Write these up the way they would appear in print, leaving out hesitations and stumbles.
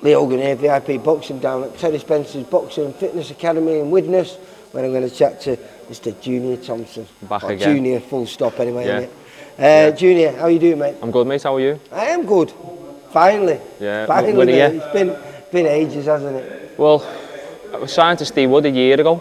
Lee Hogan here, VIP Boxing down at Terry Spencer's Boxing and Fitness Academy in Widnes, where I'm going to chat to Mr. Junior Thompson. Back again. Junior, full stop anyway, Yeah. isn't it? Junior, how you doing, mate? I'm good, mate. How are you? I am good. Finally. Yeah. Finally, mate. It's been ages, hasn't it? Well, I was signed to Steve Wood a year ago.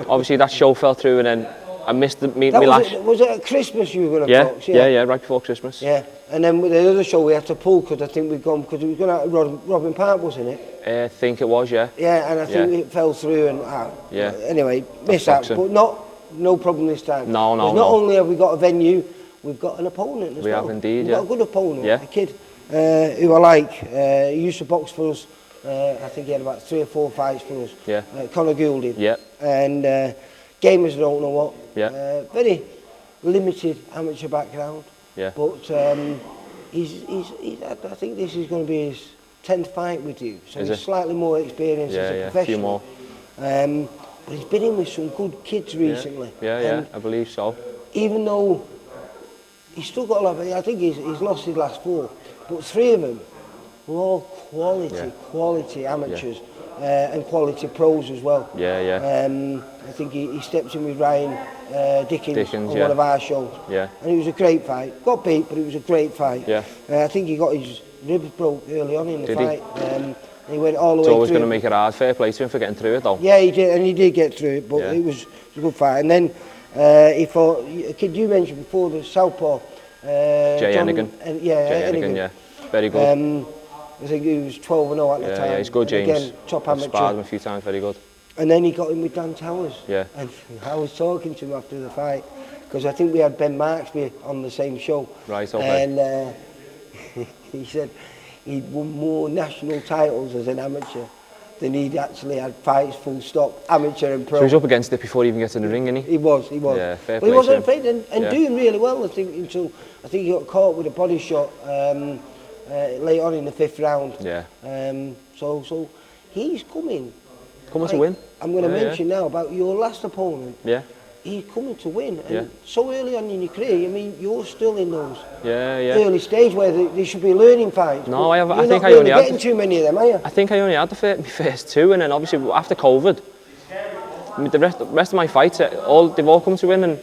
Obviously, that show fell through, and then I missed the meet me last. Was it at Christmas you were going to box? Yeah, right before Christmas. Yeah, and then with the other show we had to pull because I think we'd gone because it was going out to Robin Park, wasn't it? I think it was, yeah. Yeah, and I think it fell through and anyway, missed out, but no problem this time. No. Not only have we got a venue, we've got an opponent as well. We have indeed, We've got a good opponent, yeah. a kid who I like. He used to box for us. I think he had about 3 or 4 fights for us. Yeah. Conor Goulding. Yeah. And gamers don't know what. Yeah. Very limited amateur background. Yeah. But he's I think this is going to be his 10th fight with you. So he's slightly more experienced as a professional. A few more. But he's been in with some good kids recently. Yeah, I believe so. Even though he's still got a lot, I think he's lost his last 4, but 3 of them were all quality amateurs and quality pros as well. I think he stepped in with Ryan Dickens on one of our shows. Yeah. And it was a great fight. Got beat, but it was a great fight. Yeah. I think he got his ribs broke early on in the fight. He went all the way through. It's always going to make it hard. Fair play to him for getting through it, though. Yeah, he did, and he did get through it, but it was a good fight. And then he fought a kid you mentioned before, the Southpaw. Jay Hennigan. Jay Hennigan, yeah. Very good. I think he was 12-0 at the time. Yeah, he's good, James. Again, top amateur. I've sparred him a few times, very good. And then he got in with Dan Towers. Yeah. And I was talking to him after the fight, because I think we had Ben Marksby on the same show. Right, okay. And he said he'd won more national titles as an amateur than he'd actually had fights full stop, amateur and pro. So he was up against it before he even gets in the ring, isn't he? He was. Yeah, fair but play he wasn't to him. afraid and doing really well, I think, until he got caught with a body shot late on in the 5th round. Yeah. So he's coming. Coming to win. I'm going to mention now about your last opponent. Yeah. He's coming to win. And so early on in your career, I mean, you're still in those early stage where they should be learning fights. No, I think I only had getting too many of them, are you? I think I only had my first 2, and then obviously after COVID, the rest of my fights, they've all come to win, and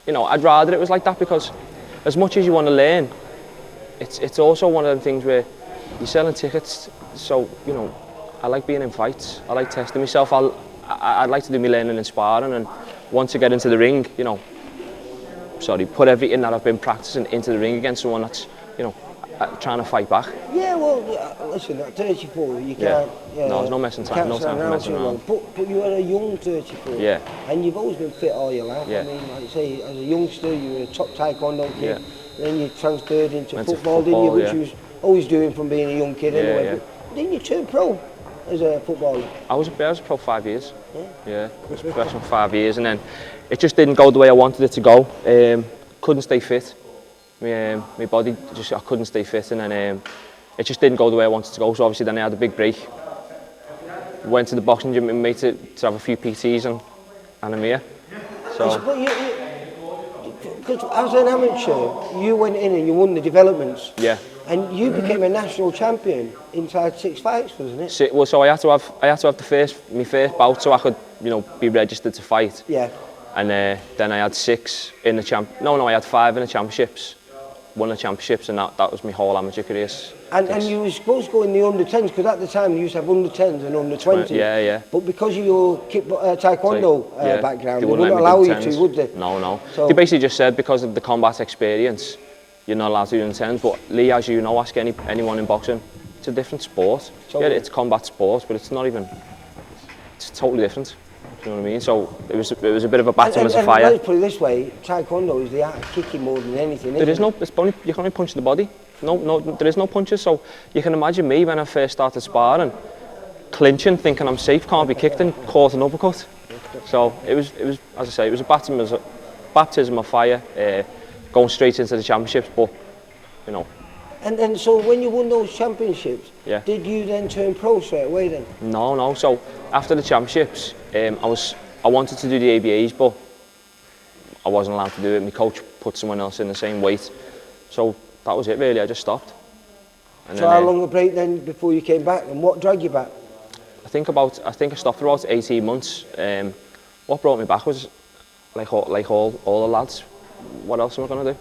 you know, I'd rather it was like that, because as much as you want to learn, it's also one of them things where you're selling tickets, so you know, I like being in fights, I like testing myself, I'd like to do my learning and sparring, and once I get into the ring, you know, put everything that I've been practicing into the ring against someone that's, you know, trying to fight back. Yeah, well, listen, at 34, you can't... No, there's no messing time, no time for messing around. But you were a young 34. Yeah. And you've always been fit all your life. Yeah. I mean, like you say, as a youngster, you were a top taekwondo kid. Yeah. Then you transferred into football, didn't you? Which you was always doing from being a young kid anyway. Yeah. But didn't you turn pro as a footballer? I was a pro 5 years. Yeah, I was professional for 5 years, and then it just didn't go the way I wanted it to go. Couldn't stay fit. My body I couldn't stay fit, and then it just didn't go the way I wanted to go. So obviously then I had a big break. Went to the boxing gym with my mate to have a few PTs and I'm here. So. Because as an amateur, you went in and you won the developments. Yeah. And you became a national champion inside 6 fights, wasn't it? Well, so I had to have my first bout so I could, you know, be registered to fight. Yeah. And then I had 6 in the I had 5 in the championships. Won the championships, and that was my whole amateur career. And you were supposed to go in the under-10s, because at the time you used to have under-10s and under-20s. Yeah. But because of your taekwondo background, they wouldn't let me allow do you 10s. to, would they? No. So They basically just said because of the combat experience, you're not allowed to do under-10s. But Lee, as you know, ask anyone in boxing, it's a different sport. Totally. Yeah, it's combat sport, but it's not even. It's totally different. You know what I mean? So it was a bit of a baptism as a fire. Let's put it this way: taekwondo is the art of kicking more than anything. There is no. You can only punch the body. No. There is no punches. So you can imagine me when I first started sparring, clinching, thinking I'm safe, can't be kicked, and caught an uppercut. So it was as I say, it was a baptism of fire, going straight into the championships. But you know. And so when you won those championships, did you then turn pro straight away then? No. So after the championships, I wanted to do the ABAs, but I wasn't allowed to do it. My coach put someone else in the same weight, so that was it really. I just stopped. And so how long a break then before you came back, and what dragged you back? I think I stopped for about 18 months. What brought me back was like all the lads. What else am I going to do?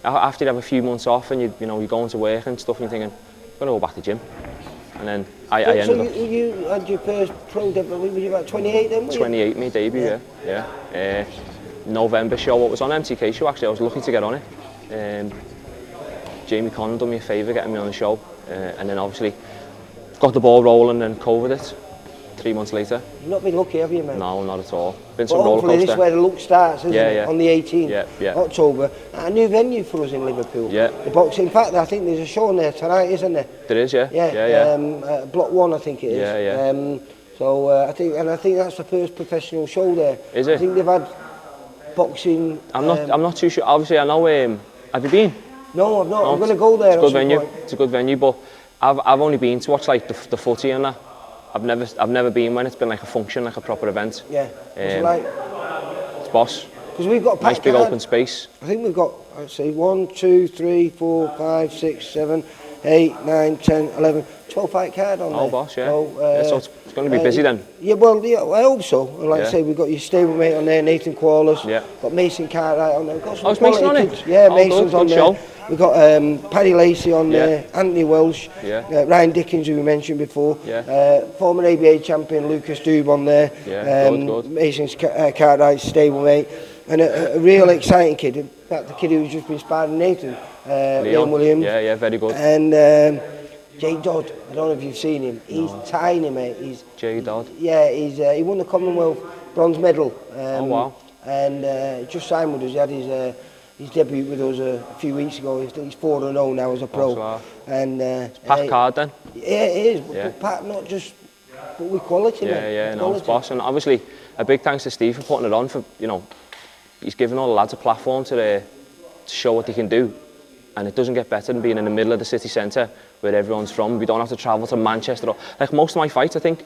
After you have a few months off and you know, you're going to work and stuff, and you're thinking, I'm going to go back to the gym. And then I ended up... you had your first pro debut, were you about 28 then? 28, my debut, yeah. November show, what was on MTK show actually, I was lucky to get on it. Jamie Conn done me a favour getting me on the show, and then obviously got the ball rolling and COVID it 3 months later. You've not been lucky, have you, mate? No, not at all. Been But some roller hopefully coaster. this is where the look starts, isn't it? On the 18th October. A new venue for us in Liverpool. Yeah. The boxing. In fact, I think there's a show on there tonight, isn't there? There is, yeah. Block 1, I think it is. Yeah. So I think that's the first professional show there. Is it? I think they've had boxing. I'm not too sure. Obviously, I know. Have you been? No, I've not. No, I'm going to go there. It's a good venue. It's a good venue, but I've only been to watch like the footy and that. I've never been when it's been like a function, like a proper event. Yeah. What's it like? It's boss. Because we've got a nice big card. open space. I think we've got, I'd say 1, 2, 3, 4, 5, 6, 7, 8, 9, 10, 11, 12 fight card on there. Oh, boss, yeah. So it's going to be busy then. Yeah, well, yeah, I hope so. And like I say, we've got your stablemate on there, Nathan Qualis. Yeah. Got Mason Cartwright on there. Got some Mason on kids. it? Yeah, Oh, Mason's good on there. show. We've got Paddy Lacey on there, Anthony Welsh, Ryan Dickens, who we mentioned before, former ABA champion Lucas Doob on there, good. Mason's Cartwright's stablemate, and a real exciting kid. In fact, the kid who's just been sparring Nathan, Liam Williams. Yeah, very good. And Jay Dodd, I don't know if you've seen him. He's tiny, mate. He's Jay Dodd. Yeah, he won the Commonwealth bronze medal. Oh wow! And just signed with us. He had his debut with us a few weeks ago. He's 4-0 now as a pro. Wow. And it's packed card then. Yeah, it is. But packed not just, but with quality. No, it's boss. And obviously, a big thanks to Steve for putting it on. For he's given all the lads a platform to show what they can do. And it doesn't get better than being in the middle of the city centre where everyone's from. We don't have to travel to Manchester. Like most of my fights, I think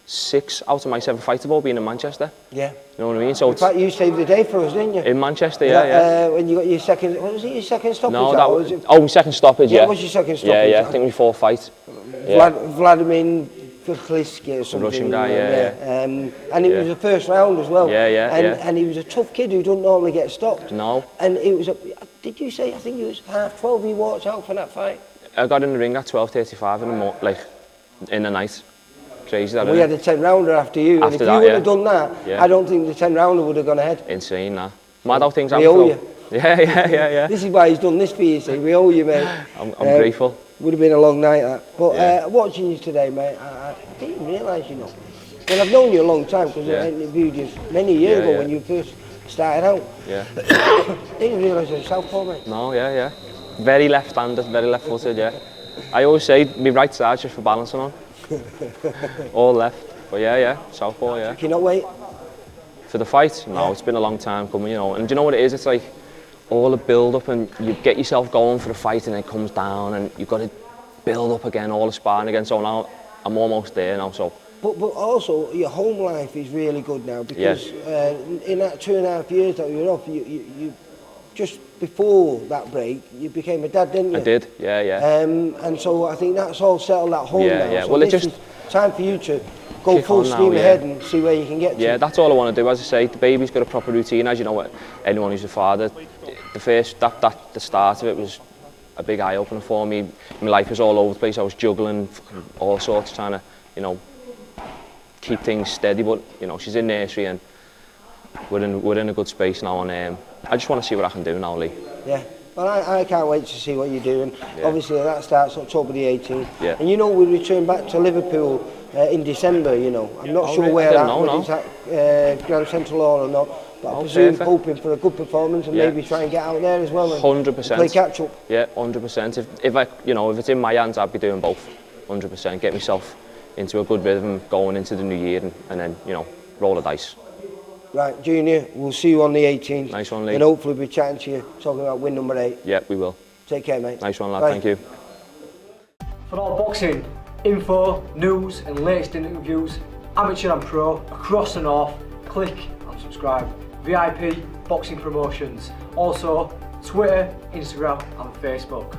6 out of my 7 fights have all been in Manchester. Yeah. You know what I mean? So in fact, you saved the day for us, didn't you? In Manchester, yeah. When you got your second, what was it, your second stoppage? No, that was my second stoppage, yeah. What was your second stoppage? Yeah. I think we fought fight. Vladimir Fikliski or something. The Russian guy, and it was the first round as well. And he was a tough kid who don't normally get stopped. No. And it was did you say, I think it was 12:30 he walked out for that fight? I got in the ring at 12:35 in the night. Crazy that, we had a 10-rounder after you. And if you would have done that, I don't think the 10-rounder would have gone ahead. Insane, that. Mad how things happen. We owe you. Yeah. This is why he's done this for you, see. We owe you, mate. I'm grateful. Would have been a long night, that. But watching you today, mate, I didn't realise, Well, I've known you a long time because I interviewed you many years ago when you first started out. Yeah. Didn't realise you were southpaw, mate. No, yeah. Very left-handed, very left-footed, yeah. I always say my right side just for balancing on. All left. But yeah, southpaw, yeah. Can you not wait? For the fight? No, it's been a long time coming, And do you know what it is? It's like all the build-up and you get yourself going for the fight and it comes down and you've got to build up again, all the sparring again. So now I'm almost there now, so... But also, your home life is really good now because in that 2.5 years that you were off, you just before that break, you became a dad, didn't you? I did, yeah. And so I think that's all settled at home now. Yeah. So Well, this is time for you to go full steam ahead and see where you can get to. Yeah, that's all I want to do. As I say, the baby's got a proper routine. As you know, anyone who's a father, the start of it was a big eye opener for me. My life was all over the place. I was juggling all sorts, trying to, keep things steady. But she's in nursery and we're in a good space now. And I just want to see what I can do now, Lee. Yeah. Well, I can't wait to see what you're doing. Obviously, that starts October the 18th. Yeah. And we return back to Liverpool in December, I'm not sure where it's at Grand Central Hall or not. But I presume hoping for a good performance and maybe try and get out there as well and 100%. Play catch up. Yeah, 100%. If it's in my hands, I'd be doing both. 100%. Get myself into a good rhythm going into the new year and then, roll the dice. Right, Junior, we'll see you on the 18th. Nice one, Lee. And hopefully we'll be chatting to you, talking about win number 8. Yeah, we will. Take care, mate. Nice one, lad. Bye. Thank you. For all boxing, info, news and latest interviews, amateur and pro, across the north, click and subscribe. VIP Boxing Promotions. Also, Twitter, Instagram and Facebook.